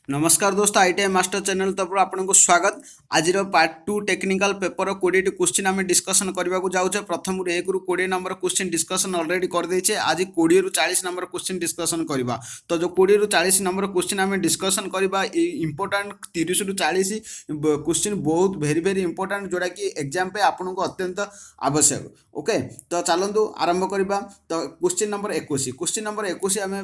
नमस्कार दोस्तों ITI master channel तरफ आपको स्वागत। आज पार्ट 2 टेक्निकल पेपर 20 क्वेश्चन आम डिस्कसन करने को जाऊे। प्रथम 1 रू 20 नंबर क्वेश्चन डिस्कसन ऑलरेडी कर देछे। आज 20 रू 40 नंबर क्वेश्चन डिस्कसन करबा। तो जो 20 रू 40 नंबर क्वेश्चन आम डिस्कसन करबा इंपोर्टेंट 30 रू 40 क्वेश्चन बहुत वेरी वेरी इंपोर्टेंट जोड़ा कि एग्जाम पे आपको अत्यंत आवश्यक। ओके तो चलतु आरंभ करबा। तो क्वेश्चन नंबर 21 आम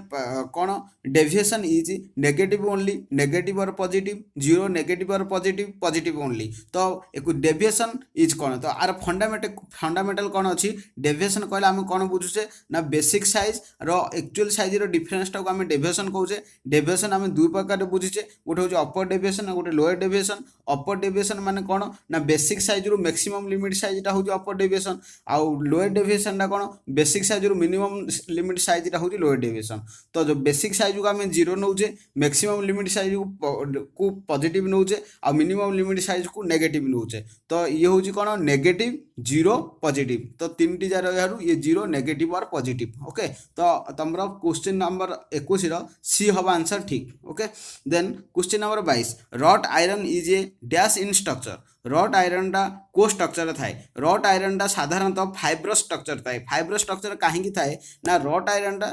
कौन deviation is negative only negative और पॉजिटिव जीरो नेगेटिव और पॉजिटिव पॉजिटिव ओनली। तो एक डेविएशन इज कौन तो आर फंडामेंटल कौन अच्छी डेविएशन कहले आम कौन बुझुचे ना बेसिक साइज रो एक्चुअल साइज रो डिफरेंस टाको आम डेविएशन कहूचे। डेविएशन आम दुई प्रकार बुझीचे गोटे हूँ अपर डेविएशन और गोटे लोअर डेविएशन। अपर डेविएशन माने कौन ना बेसिक साइज रू मैक्सिमम लिमिट साइज हूँ अपर डेविएशन आउ लोअर डेविएशन टा कौन बेसिक साइज रू मिनिमम लिमिट साइज हूँ लोअर डेविएशन। तो जो बेसिक साइज को आम जीरो नौचे मैक्सिमम लिमिट साइज को पॉजिटिव नौचे आ मिनिमम लिमिट साइज को नेगेटिव नौचे। तो ये हूँ कौन नेगेटिव जीरो पॉजिटिव। तो तीन टी जार ये जीरो नेगेटिव और पॉजिटिव। ओके तो तुम क्वेश्चन नंबर 21 सी हम आंसर ठीक। Okay then question number 22 wrought iron is a dash in structure. Wrought iron टा को स्ट्रक्चर थाए रॉट आयरन टा साधारणतः फाइब्रस स्ट्रक्चर थाए। फाइब्रस स्ट्रक्चर कहीं थाए ना रॉट आयरन टा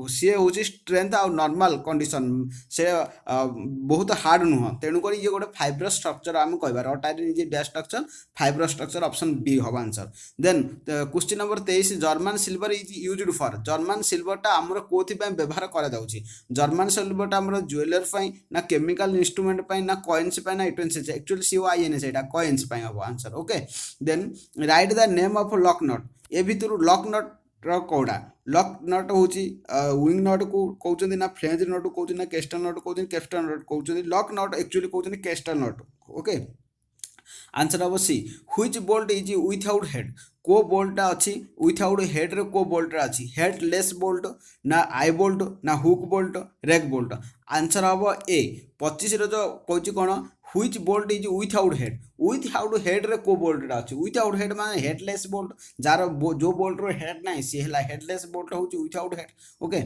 सी हूँ स्ट्रेंथ आ नॉर्मल कंडीशन से बहुत हार्ड नुह तेणुक ये गोटे फाइब्रस स्ट्रक्चर आम कह wrought iron is dash structure fibrous structure option B हम answer. Then question number 23 German silver is used for. German सिल्वरटा आमर कोथि व्यवहार करा जाउछि। जर्मन सिल्वरटा आमर ज्वेलर ना केमिकल इंस्ट्रूमेंट ना कॉइन्स ना यूटेंसिल्स एक्चुअली COINS एटा कॉइन्स हम answer. Okay then write the name of lock nut. ए भितर लॉक नट कौड़ा लॉक नट हूँ विंग नट को कहते ना फ्रेंच नट कहते ना केस्टल नट कहते केस्टल नट कहते लॉक नट एक्चुअली कहते केस्टल नट। ओके आंसर हम C which bolt is without head. को बोल्टा अच्छी विथआउट हेड रे को बोल्ट अच्छी हेडलेस बोल्ट ना आई बोल्ट ना hook bolt rag bolt. Answer हम ए 25 जो कौच कौन which bolt is without head रे को बोल्ट अच्छी विथआउट हेड माने हेडलेस बोल्ट जार जो बोल्ट रो हेड ना सी है हेडलेस बोल्ट हूँ without head. Okay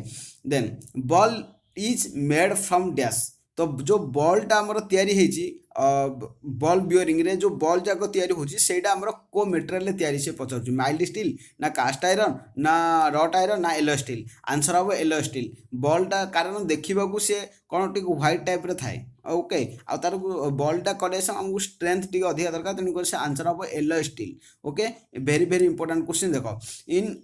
then ball is made from dash. तो जो बॉलटा आमर तैयारी होती बॉल बियरिंग रे जो बॉल जाक तैयारी होची सेटा आमर को मेटेरियल तैयारी से पचार माइल्ड स्टील ना कास्ट आयरन ना रॉट आयरन ना एलो स्टील। आंसर हम एलो स्टील बॉलटा कारण देखा सी कौन टी व्हाइट टाइप रे थाए। ओके आ तार बॉलटा करे आमको स्ट्रेंथ टी अधिक दरकार तेणुक से आंसर हम alloy steel. Okay very very important question देख in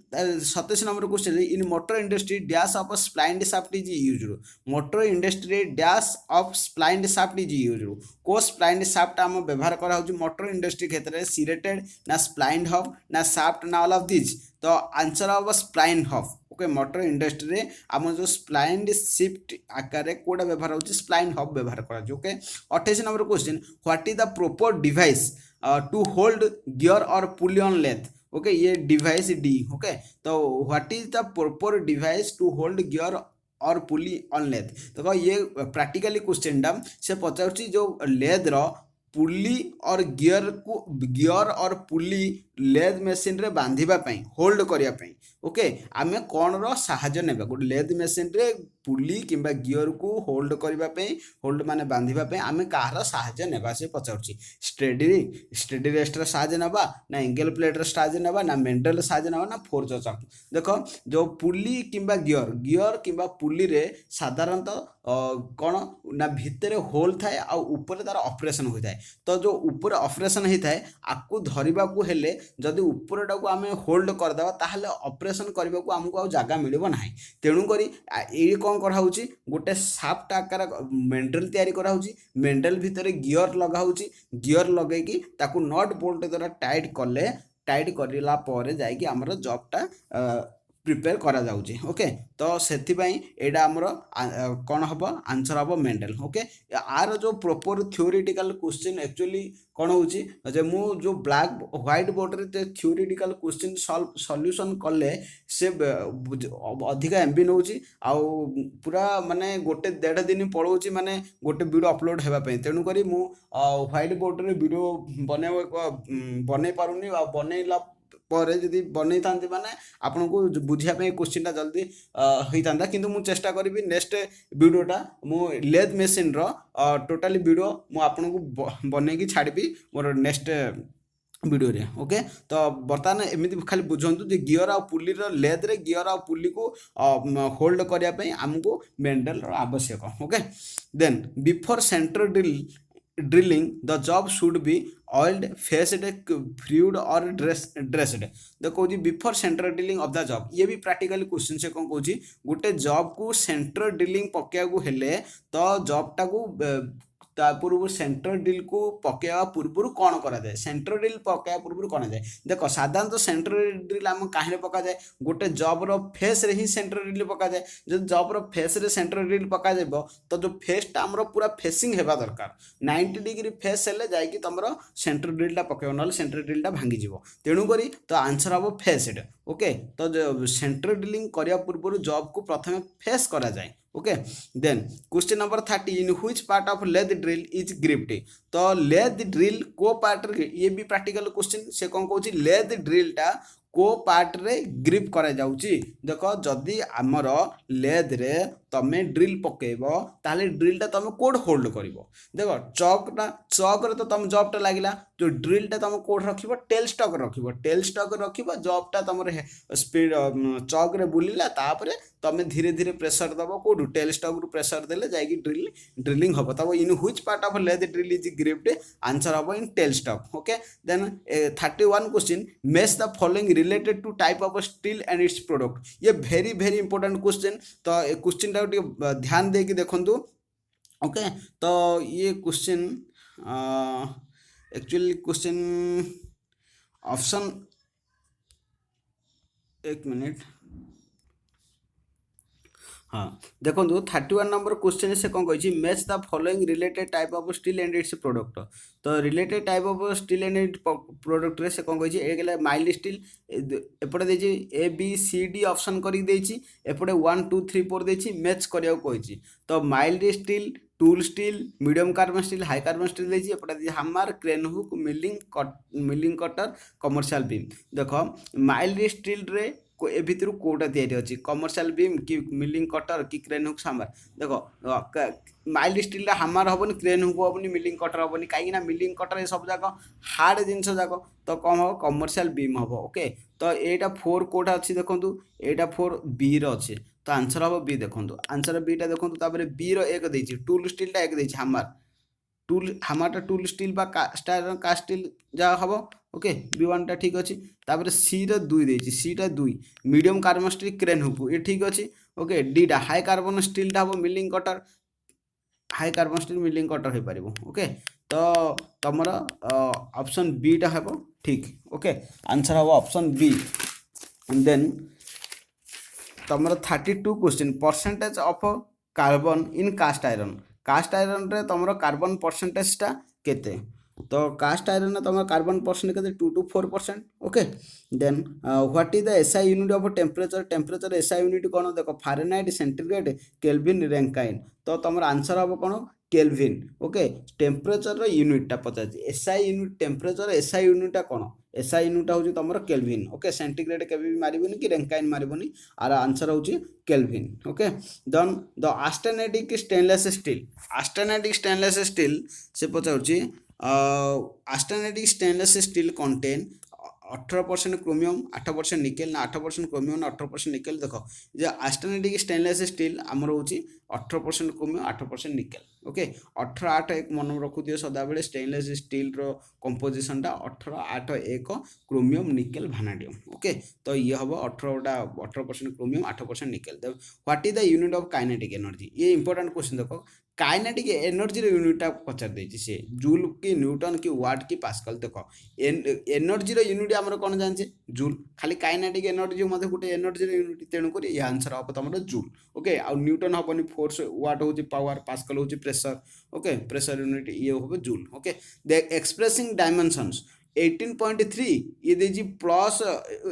27 number question in motor industry dash of splined shaft is used. Motor industry dash of splined shaft is used. को splined shaft आम व्यवहार करा motor industry क्षेत्र में सिरेटेड ना स्प्लाइंड hub ना shaft ना ऑल ऑफ दिस। तो आंसर हम स्प्लाइंड हब। ओके मोटर इंडस्ट्री रे आम जो स्प्लाइंड शिफ्ट आकार कोटा व्यवहार हो स्प्लाइंड हब व्यवहार करा। Okay 28 number question what is the proper device to hold gear or pulley on lathe. Okay ये डिवाइस डी। ओके तो what is the proper device to hold gear or pulley on lathe. तो ये practically question टा से पचार जो lathe रो पुली और gear or pulley lathe machine रे बांधिबा पई होल्ड करिया पई। ओके आमे कौन रो साहाय्य नेबा गोटे लेथ मशीन रे पुली किंबा गियर को होल्ड करिबा पई होल्ड माने बांधिबा पई आमे कहार साहाय्य नेबा से पचाउची स्टेडी रेस्ट रे साहाय्य नेबा ना एंगल प्लेट रे साहाय्य नेबा ना मेंटल साहाय्य नेबा ना फोर्स चाकू। देखो जो पुली किंबा गियर किंबा पुली रे साधारणतः कौन ना भितर होल थाए आ ऊपर तार ऑपरेशन होता है। तो जो ऊपर ऑपरेशन होता है आपको धरवा को हेले जदि ऊपरटा को आम होल्ड करदे ताहले ऑपरेशन करने को आमको आ जगह मिलबो नाही। तेणुक ये कौन कराऊँगी गोटे साफ्ट आकार मेंडल तैयारी कराऊँगी मेंडल भितर गियर लगाऊँगी गियर लगेगी ताकू नट बोल्ट द्वारा टाइट कले टाइट करला पर जाइए आमर जॉबटा प्रिपेयर करा जाउची। ओके तो सेथिपाई एडा हमर कौन हम आंसर हम मेंडल। ओके आर जो प्रॉपर थ्योरेटिकल क्वेश्चन एक्चुअली कौन होची जे मु जो ब्लैक व्हाइट बोर्ड रे थ्योरेटिकल क्वेश्चन सॉल्यूशन कले से अधिक एमबी नौची आ पूरा माने गोटे 1.5 दिन पड़ोची माने गोटे वीडियो अपलोड हेबा पई। तेणु करी मु व्हाइट बोर्ड रे वीडियो बने पारुनी आ बनेला पर जदि बनै थांती माने आपनको बुझिया पे क्वेश्चन जल्दी होता किंतु मु चेष्टा करी नेक्स्ट वीडियोटा मु लेथ मेसीन रो टोटाली वीडियो मु आपको बनै की छाड़बी मोर नेक्स्ट वीडियो रे ओके। तो बर्तमान एमती खाली बुझंतु जे गियर आ पुली लेथ रे गियर आ पुली को होल्ड करने पे आमको मेंडल आवश्यक okay. Then before centre drilling the job should be oiled faced fluid or dressed देखो before centre drilling of the job ये भी प्रैक्टिकली क्वेश्चन से कौन कहूँ गोटे जॉब को सेंटर ड्रिलिंग पकेया हेले तो जॉब टा को पूर्व सेंटर ड्रिल को पकेवा पूर्व कौन करा जाए सेंटर ड्रिल पकेवा पूर्व कौन जाए देख साधारणतः सेंटर ड्रिल आम कहीं पका जाए गोटे जॉब रो फेस रे ही सेंटर ड्रिल पका जाए जो जॉब रो फेस रे सेंटर ड्रिल पका जाए तो जो फेसटा आमर पूरा फेसिंग हेबा दरकार 90 डिग्री फेस हेले जाइए तुम सेंटर ड्रिलटा पकेब ना सेंटर ड्रिलटा भांगी जीव तेणुक तो आंसर हम फेस्ड ओके। तो सेंटर ड्रिलिंग करने पूर्व जॉब को प्रथम फेस करा जाए okay. Then question number 30 in which part of lathe drill is gripped तो लेथ ड्रिल को पार्ट ये भी प्रैक्टिकल क्वेश्चन से कौन कहूँ लेथ ड्रिलटा को पार्ट रे ग्रिप करा जाउची देख जदि आमर लेथ रे तमे ड्रिल पकेब ताले ड्रिलटा तमे कोड होल्ड करिवो देख चक रे तो तम जॉबटा लागिला जो ड्रिलटा तम कोड रखिबो टेल स्टॉक रखिबो जॉबटा तमरे स्पीड चक रे बुलिला तापरे तमे धीरे धीरे प्रेशर दबो कोड टेल स्टॉक रु प्रेशर देले जाइकी ड्रिलिंग हबो तब in which part of lathe drill is gripped answer हबो in tail stock okay. Then 31 question match the following related to type of steel and its product ये very important question तो question टा ध्यान दे कि देखंतु ओके। तो ये क्वेश्चन एक्चुअली क्वेश्चन ऑप्शन एक मिनट हाँ देखो 31 नंबर क्वेश्चन से कौन कही match the following related type of steel and its product तो related type of steel and it product रे से कौन कही एक माइल्ड स्टील एपटे देछि A B C D option करी देछि एपटे 1 2 3 4 देछि मैच करिया कही तो mild steel tool steel medium carbon steel high carbon steel देछि एपटे hammer crane hook milling cutter commercial beam देखो माइल्ड स्टील रे ए भितर कोटा तैयारी अच्छी कमर्शियल बीम कि मिलिंग कटर कि क्रेन हुक हामर देखो माइल्ड स्टील हामर हेनी क्रेन हुक हेनी मिलिंग कटर हेनी कहीं मिलिंग कटर ये सब जाक हार्ड जिनस जाक तो कौन हम कमर्शियल बीम हम ओके। तो यहाँ 4 कोटा अच्छी देखो यहाँ 4 बी रही तो आंसर हम बी देखो आंसर बीटा देखो बी रो1 देती टूल स्टीलटा 1 देती हामरटा टूल स्टील कास्ट स्टील जहाँ हम ओके B1 टा ठीक अच्छी तापर सी रो 2 देती सीटा 2 medium carbon steel crane hook ये ठीक अच्छी ओके। डीटा हाई कार्बन स्टीलटा हम milling cutter high carbon steel milling cutter हो पार ओके। तो तुमर ऑप्शन बीटा हम ठीक ओके आंसर हम ऑप्शन बी। देन तुमर 32 question percentage of carbon in cast iron रे तुमर कार्बन परसेंटेजटा केते तो कास्ट आयरन तुम कार्बन परसेंट के 2 to 4% okay. Then what is the SI unit of temperature SI unit कौन देख फारेनहाइट सेंटीग्रेड केल्विन रैंकाइन तो तुम आंसर हम कौन केल्विन ओके। टेम्परेचर यूनिटा पचार एसआई यूनिट टेम्परेचर एसआई यूनिटा कौन एसआई यूनिट हूँ तुम केल्विन ओके सेंटीग्रेड के मारबनी कि रैंकाइन मारबनी आर आंसर हूँ Kelvin okay. Then the austenitic stainless steel से पचार austenitic stainless steel contain 18% chromium 8% nickel ना 8% क्रोमियम ना 18% निकेल देख जे आस्टेनेटिक स्टेनलेस स्टील आमर हूँ 18% क्रोमियम 8% निकेल ओके। 18 8 1 मन रखु दियो सदा बेले स्टेनलेस स्टील रो कंपोजिशन टा 18 8 1 क्रोमियम निकेल भानाडियम ओके। तो ये हम 18% chromium 8% nickel what is the unit of kinetic energy ये इंपोर्टेंट क्वेश्चन देख काइनेटिक एनर्जी यूनिटा पचार देती से जूल कि न्यूटन कि वाट कि पास्कल देख एनर्जी यूनिट आमर कौन जाने जूल खाली काइनेटिक एनर्जी मतलब गोटे एनर्जी यूनिट तेणुक ये आंसर हम तुम जूल ओके। आ न्यूटन हेनी फोर्स वाट हूँ पावर पास्कल हूँ प्रेशर ओके प्रेशर यूनिट ये हम जूल ओके। एक्सप्रेसिंग डायमेंशंस 18.3 ये देजी प्लस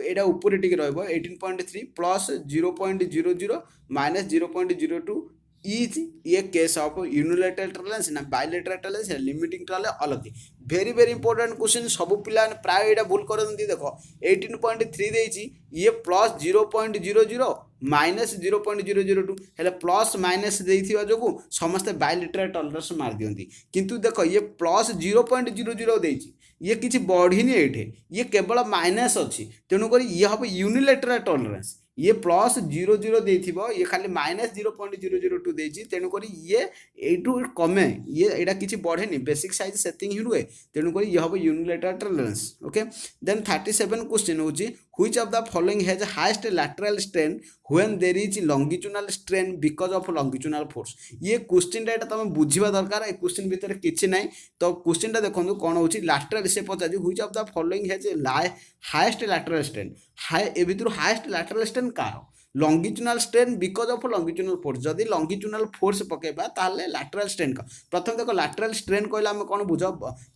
एटा ऊपर टिके रहबो 18.3 प्लस 0.00 माइनस 0.02 इज ये केस ऑफ यूनिलेटरल टॉलरेंस ना bilateral tolerance limiting tolerance all of the very very important question सब पिला प्राय यहाँ भूल करते देख 18.3 देती ये प्लस 0.00 माइनस 0.002 हेल्ले प्लस माइनस जो समस्ते बायोलिटराल टॉलरेंस मार दिखती किंतु देख ये प्लस 0.00 देती ये किसी बढ़ी ये ये केवल माइनस अच्छी तेणुक ये हम यूनिलेटराल टॉलरेंस ये प्लस 00 देथिबो ये खाली माइनस 0.002 देछि तेणुक ये एटू कमे ये एटा किछि बढ़ेनी बेसिक साइज सेटिंग ही रुए तेणुक ये हम unilateral tolerance okay then 37 question होछि which of the following has highest lateral strain when there is longitudinal strain because of longitudinal force ये क्वेश्चन एटा तुम बुझिबा दरकार ए क्वेश्चन भीतर किछि नै तो क्वेश्चन देखो कौन होछि लैटरल से पचार which of the following has highest lateral strain ए भितर हाईएस्ट लैटरल स्ट्रेन कार longitudinal strain because of longitudinal force जदि लॉन्गिट्यूडिनल फोर्स पकेबा ताले लैटरल स्ट्रेन का प्रथम देखो लैटरल स्ट्रेन कहले आम कौन बुझ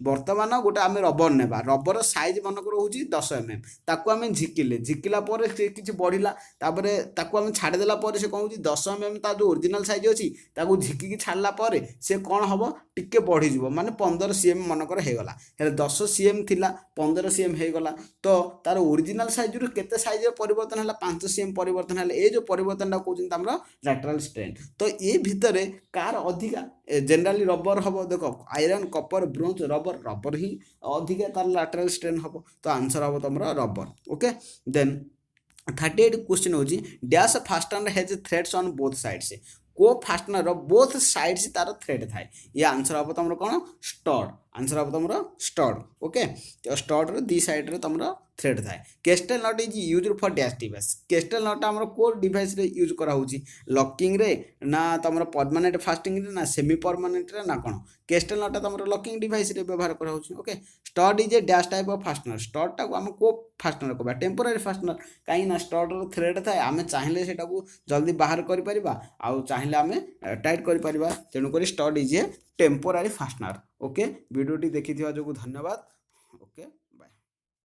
बर्तमान गोटे आम रबर नेबा रबर साइज मनकर होची 10 mm ताकू आम झिकिले झिकिला पर से किछि बढ़िला तापरे ताकू आम छाड़ी देला पर से कहूची 10 mm ता जो ओरिजिनल साइज अछि ताकू झिकी छाड़ला पर से कौन हबो टिके बढ़ी जीवो माने 15 cm मनकर हे गला हेले 10 cm थिला 15 cm हे गला तो तार ओरिजिनल साइज रु केते साइज परिवर्तन हला 5 cm परिवर्तन हला ए जो परिवर्तन कहउछन हमरा लैटरल स्ट्रेन तो ये भितरे कार अधिका जनरली रबर हम देखो iron Kapoor bronze rubber rubber ही अधिका तार लैटरल स्ट्रेन हम तो आंसर हम तुम रबर ओके देन 38 क्वेश्चन होची dash fastener has threads on both sides को फास्टनर बोथ साइड्स तार थ्रेड थाए ये आंसर हम तुम कौन स्टड आंसर हम तुम स्टड ओके स्टड रो दी साइड रे तुम थ्रेड थाए castle nut is used for dash device castle nut आमर को डिवाइस रे यूज करा होची लॉकिंग रे ना तुम परमानेंट फास्टिंग रे ना सेमी परमानेंट रे ना कौन केस्टल नट तुम लॉकिंग डिवाइस रे व्यवहार करा होची okay stud is a dash type of fastener stud टा आम को फास्टनर कहबा टेम्पोरारी फास्टनर कहीं ना स्टड रो थ्रेड थाए आम चाहिले सेटा को जल्दी बाहर करि परिबा आउ चाहिले आम टाइट करि परिबा तेनु करी stud is a temporary fastener okay video T देखि जो धन्यवाद ओके।